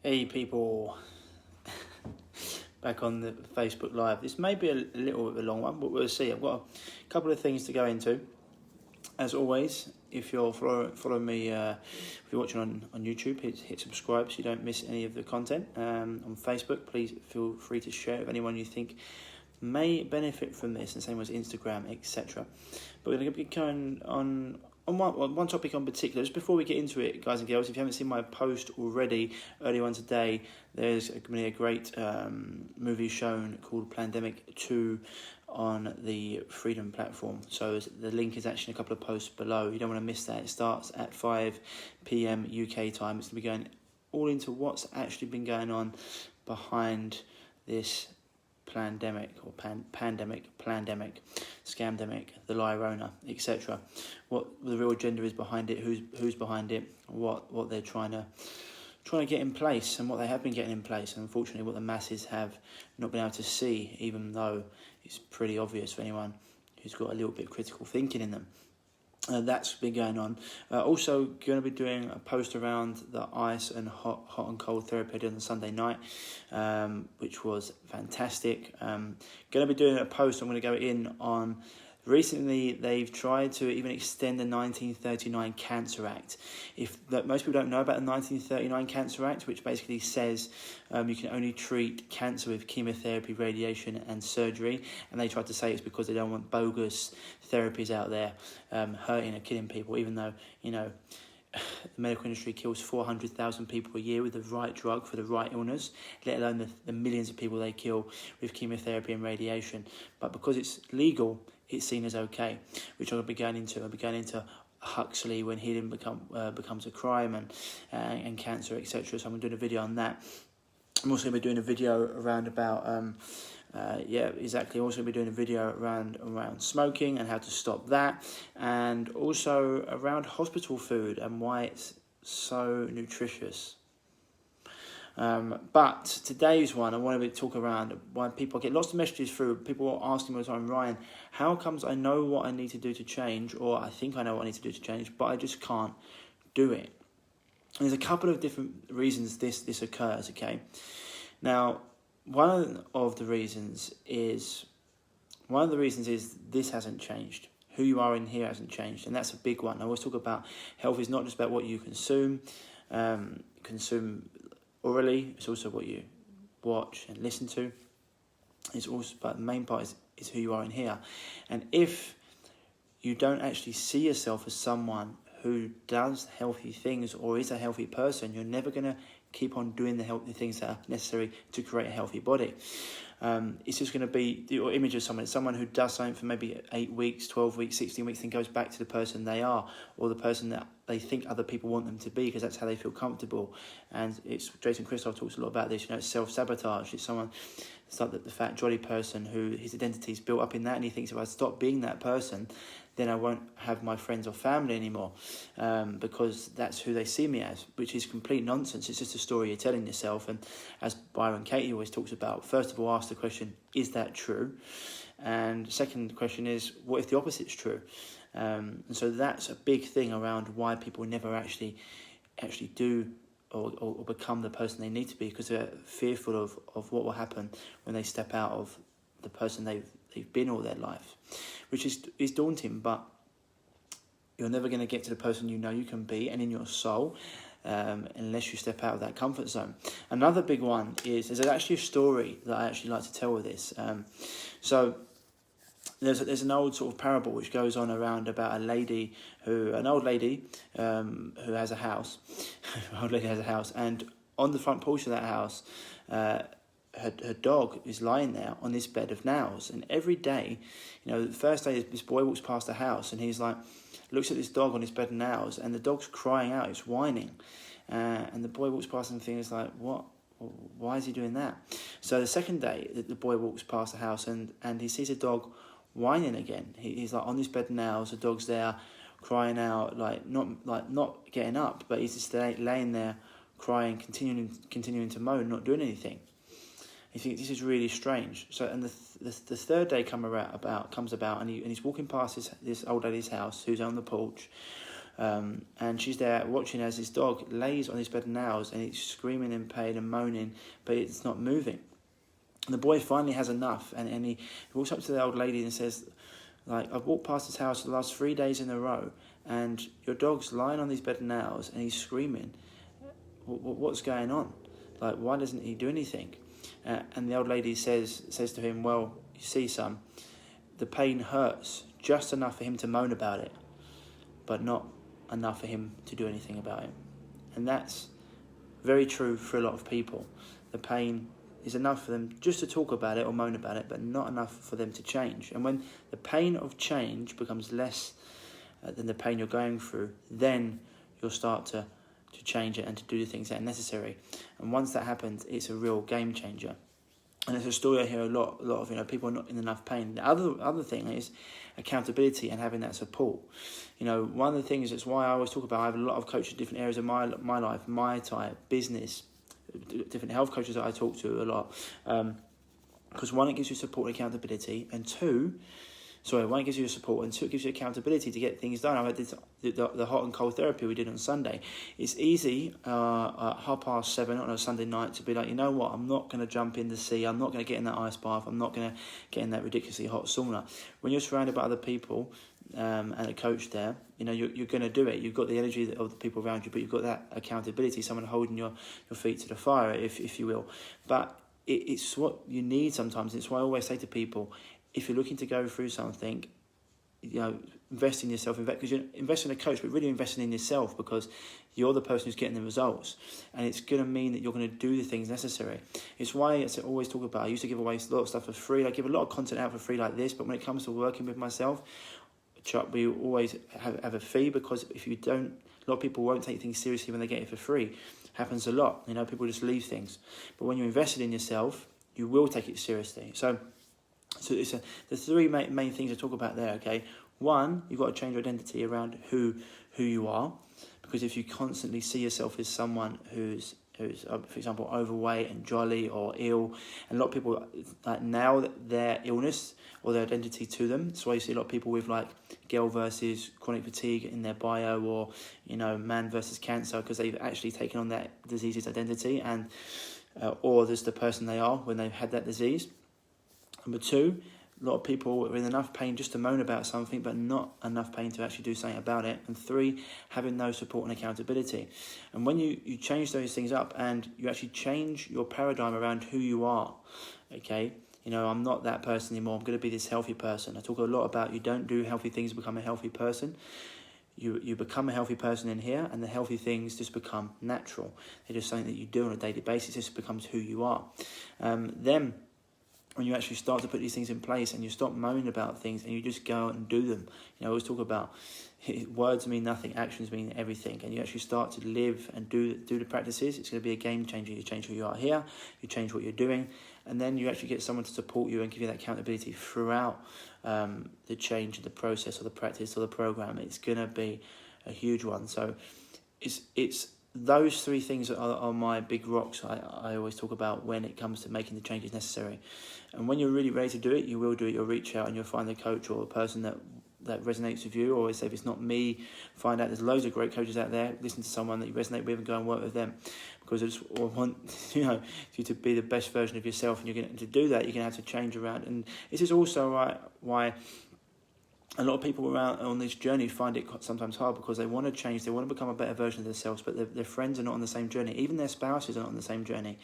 Hey people, back on the Facebook Live. This may be a little bit of a long one, but we'll see. I've got a couple of things to go into. As always, if you're following me, if you're watching on YouTube, hit subscribe so you don't miss any of the content. On Facebook, please feel free to share it with anyone you think may benefit from this, and same as Instagram, etc. But we're going to be going on one topic in particular. Just before we get into it, guys and girls, if you haven't seen my post already, earlier on today, there's going to be a great movie shown called Pandemic 2 on the Freedom platform. So the link is actually in a couple of posts below. You don't want to miss that. It starts at 5 p.m. UK time. It's going to be going all into what's actually been going on behind this pandemic, scamdemic, the Lyrona, etc. What the real agenda is behind it, who's behind it, what they're trying to get in place, and what they have been getting in place, and unfortunately what the masses have not been able to see, even though it's pretty obvious for anyone who's got a little bit of critical thinking in them. That's been going on. Also going to be doing a post around the ice and hot and cold therapy I did on Sunday night, which was fantastic. Going to be doing a post. I'm going to go in on. Recently, they've tried to even extend the 1939 Cancer Act. Most people don't know about the 1939 Cancer Act, which basically says you can only treat cancer with chemotherapy, radiation, and surgery. And they tried to say it's because they don't want bogus therapies out there hurting or killing people, even though, the medical industry kills 400,000 people a year with the right drug for the right illness, let alone the millions of people they kill with chemotherapy and radiation. But because it's legal, it's seen as okay, which I'll be going into. I'll be going into Huxley when healing becomes a crime and cancer, etc. So I'm doing a video on that. I'm also going to be doing a video around about exactly. Also going to be doing a video around smoking and how to stop that, and also around hospital food and why it's so nutritious. But today's one, I want to talk around why people get lots of messages through. People are asking me all the time, Ryan, how comes I know what I need to do to change, or I think I know what I need to do to change, but I just can't do it? And there's a couple of different reasons this occurs. Okay, now one of the reasons is this hasn't changed. Who you are in here hasn't changed, and that's a big one. I always talk about health is not just about what you consume orally, it's also what you watch and listen to. It's also, but the main part is who you are in here. And if you don't actually see yourself as someone who does healthy things or is a healthy person, you're never going to keep on doing the healthy things that are necessary to create a healthy body. It's just going to be your image of someone who does something for maybe 8 weeks, 12 weeks, 16 weeks, then goes back to the person they are, or the person that they think other people want them to be, because that's how they feel comfortable. And it's Jason Christoph talks a lot about this. It's self-sabotage. It's like the fat jolly person who his identity is built up in that, and he thinks if I stop being that person, then I won't have my friends or family anymore, because that's who they see me as, which is complete nonsense. It's just a story you're telling yourself. And as Byron Katie always talks about, first of all, ask the question, is that true? And second question is, what if the opposite's true? And so that's a big thing around why people never actually do or become the person they need to be, because they're fearful of what will happen when they step out of the person they've been all their life, which is daunting, but you're never going to get to the person you know you can be and in your soul unless you step out of that comfort zone. Another big one is, there's actually a story that I actually like to tell with this. So there's an old sort of parable which goes on around about an old lady who has a house. An old lady has a house, and on the front porch of that house, her dog is lying there on this bed of nails. And every day, the first day, this boy walks past the house and he's like, looks at this dog on this bed of nails, and the dog's crying out, it's whining. And the boy walks past and thinks like, what? Why is he doing that? So the second day, the boy walks past the house and he sees a dog whining again. He's like on this bed of nails, the dog's there crying out, not getting up, but he's just laying there crying, continuing to moan, not doing anything. You think this is really strange. So, and the third day comes about, and he's walking past this old lady's house, who's on the porch, And she's there watching as this dog lays on his bed of nails and it's screaming in pain and moaning, but it's not moving. And the boy finally has enough, and he walks up to the old lady and says, like, I've walked past this house for the last 3 days in a row, and your dog's lying on his bed of nails and he's screaming. What's going on? Like, why doesn't he do anything? And the old lady says to him, well, you see, son, the pain hurts just enough for him to moan about it, but not enough for him to do anything about it. And that's very true for a lot of people. The pain is enough for them just to talk about it or moan about it, but not enough for them to change. And when the pain of change becomes less than the pain you're going through, then you'll start to change it and to do the things that are necessary. And once that happens, it's a real game changer. And it's a story I hear a lot of, people are not in enough pain. The other thing is accountability and having that support. One of the things, that's why I always talk about, I have a lot of coaches in different areas of my life, my type, business, different health coaches that I talk to a lot. Because one, it gives you support and accountability, and one, it gives you support, and two, it gives you accountability to get things done. I had the hot and cold therapy we did on Sunday. It's easy at 7:30 on a Sunday night to be like, you know what, I'm not going to jump in the sea, I'm not going to get in that ice bath, I'm not going to get in that ridiculously hot sauna. When you're surrounded by other people and a coach there, you're going to do it. You've got the energy of the people around you, but you've got that accountability, someone holding your feet to the fire, if you will. But it's what you need sometimes. It's why I always say to people, if you're looking to go through something, invest in yourself, because you're investing in a coach, but really investing in yourself, because you're the person who's getting the results, and it's going to mean that you're going to do the things necessary. It's why I always talk about, I used to give away a lot of stuff for free. I give a lot of content out for free like this, but when it comes to working with myself, Chuck, we always have a fee, because if you don't, a lot of people won't take things seriously when they get it for free. Happens a lot, people just leave things. But when you're invested in yourself, you will take it seriously. So it's the three main things I talk about there, okay? One, you've got to change your identity around who you are, because if you constantly see yourself as someone who's for example, overweight and jolly or ill, and a lot of people now their illness or their identity to them. So I see a lot of people with girl versus chronic fatigue in their bio, or man versus cancer, because they've actually taken on that disease's identity, and or there's the person they are when they've had that disease. Number two, a lot of people are in enough pain just to moan about something, but not enough pain to actually do something about it. And three, having no support and accountability. And when you change those things up and you actually change your paradigm around who you are, okay? I'm not that person anymore. I'm going to be this healthy person. I talk a lot about you don't do healthy things to become a healthy person. You become a healthy person in here, and the healthy things just become natural. They're just something that you do on a daily basis. It just becomes who you are. Then, when you actually start to put these things in place and you stop moaning about things and you just go out and do them. I always talk about words mean nothing, actions mean everything. And you actually start to live and do the practices. It's going to be a game changer. You change who you are here, you change what you're doing, and then you actually get someone to support you and give you that accountability throughout the change of the process or the practice or the program. It's going to be a huge one. So it's those three things are my big rocks I always talk about when it comes to making the changes necessary. And when you're really ready to do it, you will do it. You'll reach out and you'll find the coach or a person that resonates with you. Or always say, if it's not me, find out there's loads of great coaches out there. Listen to someone that you resonate with and go and work with them. Because I just want you to be the best version of yourself, and you're going to do that. You're going to have to change around. And this is also why a lot of people around on this journey find it sometimes hard, because they want to change, they want to become a better version of themselves, but their friends are not on the same journey. Even their spouses are not on the same journey.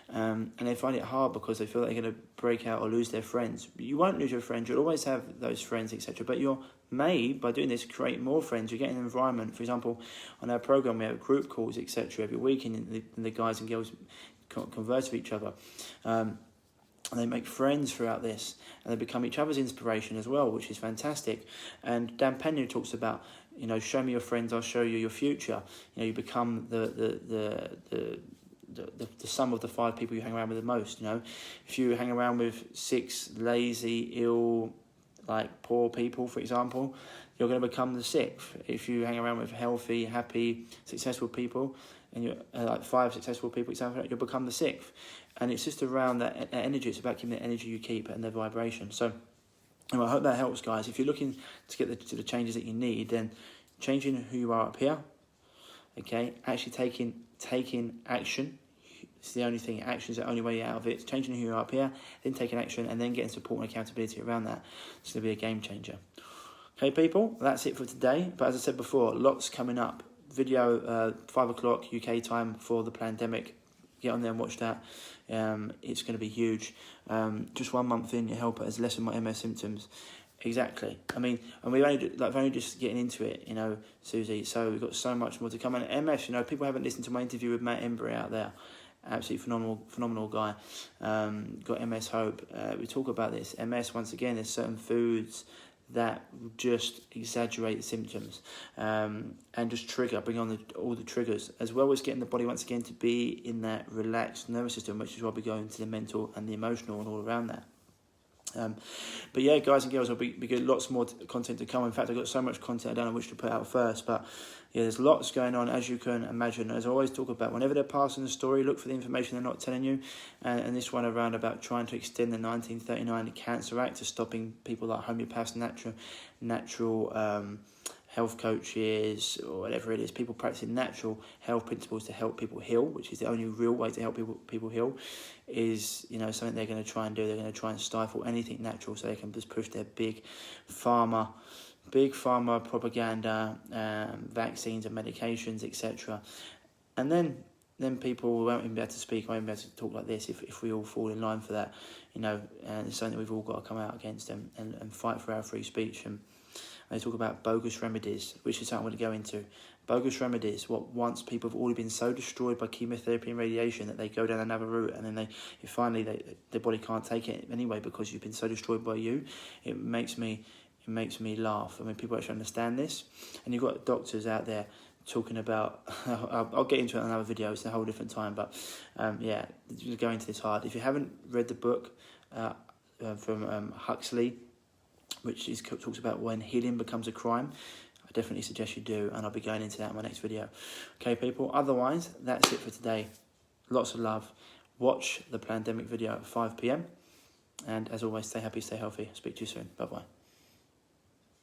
And they find it hard because they feel like they're going to break out or lose their friends. You won't lose your friends, you'll always have those friends, etc. But you're made, by doing this, create more friends. You get an environment. For example, on our program, we have group calls, etc. every week, and the guys and girls converse with each other. And they make friends throughout this, and they become each other's inspiration as well, which is fantastic. And Dan Pena talks about, show me your friends, I'll show you your future. You become the sum of the 5 people you hang around with the most. If you hang around with 6 lazy, ill, poor people, for example, you're going to become the 6th. If you hang around with healthy, happy, successful people, and you're 5 successful people, example, you'll become the 6th. And it's just around that energy. It's about keeping the energy you keep and the vibration. So, I hope that helps, guys. If you're looking to get to the changes that you need, then changing who you are up here. Okay, actually taking action. It's the only thing. Action is the only way out of it. It's changing who you are up here, then taking action, and then getting support and accountability around that. It's going to be a game changer. Okay, people, that's it for today. But as I said before, lots coming up. Video 5 o'clock UK time for the pandemic. Get on there and watch that. It's going to be huge. Just 1 month in, your helper has lessened my MS symptoms. Exactly. I mean, and we're only just getting into it, you know, Susie. So we've got so much more to come. And MS, you know, people haven't listened to my interview with Matt Embry out there. Absolutely phenomenal guy. Got MS Hope. We talk about this. MS, once again, there's certain foods that just exaggerate the symptoms and just bring on all the triggers, as well as getting the body once again to be in that relaxed nervous system, which is why we go into the mental and the emotional and all around that. But yeah, guys and girls, I'll be good. Lots more content to come. In fact, I've got so much content I don't know which to put out first, but yeah, there's lots going on, as you can imagine. As I always talk about, whenever they're passing the story, look for the information they're not telling you. And this one around about trying to extend the 1939 Cancer Act to stopping people like homeopaths, natural health coaches, or whatever it is, people practicing natural health principles to help people heal, which is the only real way to help people heal, is, you know, something they're going to try and do. They're going to try and stifle anything natural so they can just push their big pharma propaganda, vaccines and medications, etc. And then people won't even be able to speak, won't even be able to talk like this if we all fall in line for that, you know. And it's something that we've all got to come out against and fight for our free speech. And they talk about bogus remedies, which is something I'm going to go into. Bogus remedies, what once people have already been so destroyed by chemotherapy and radiation that they go down another route, and then their body can't take it anyway because you've been so destroyed by you. It makes me laugh. I mean, people actually understand this, and you've got doctors out there talking about. I'll get into it in another video. It's a whole different time, but yeah, going into this hard. If you haven't read the book from Huxley, which talks about when healing becomes a crime, I definitely suggest you do, and I'll be going into that in my next video. Okay, people, otherwise, that's it for today. Lots of love. Watch the pandemic video at 5 p.m, and as always, stay happy, stay healthy. Speak to you soon. Bye-bye.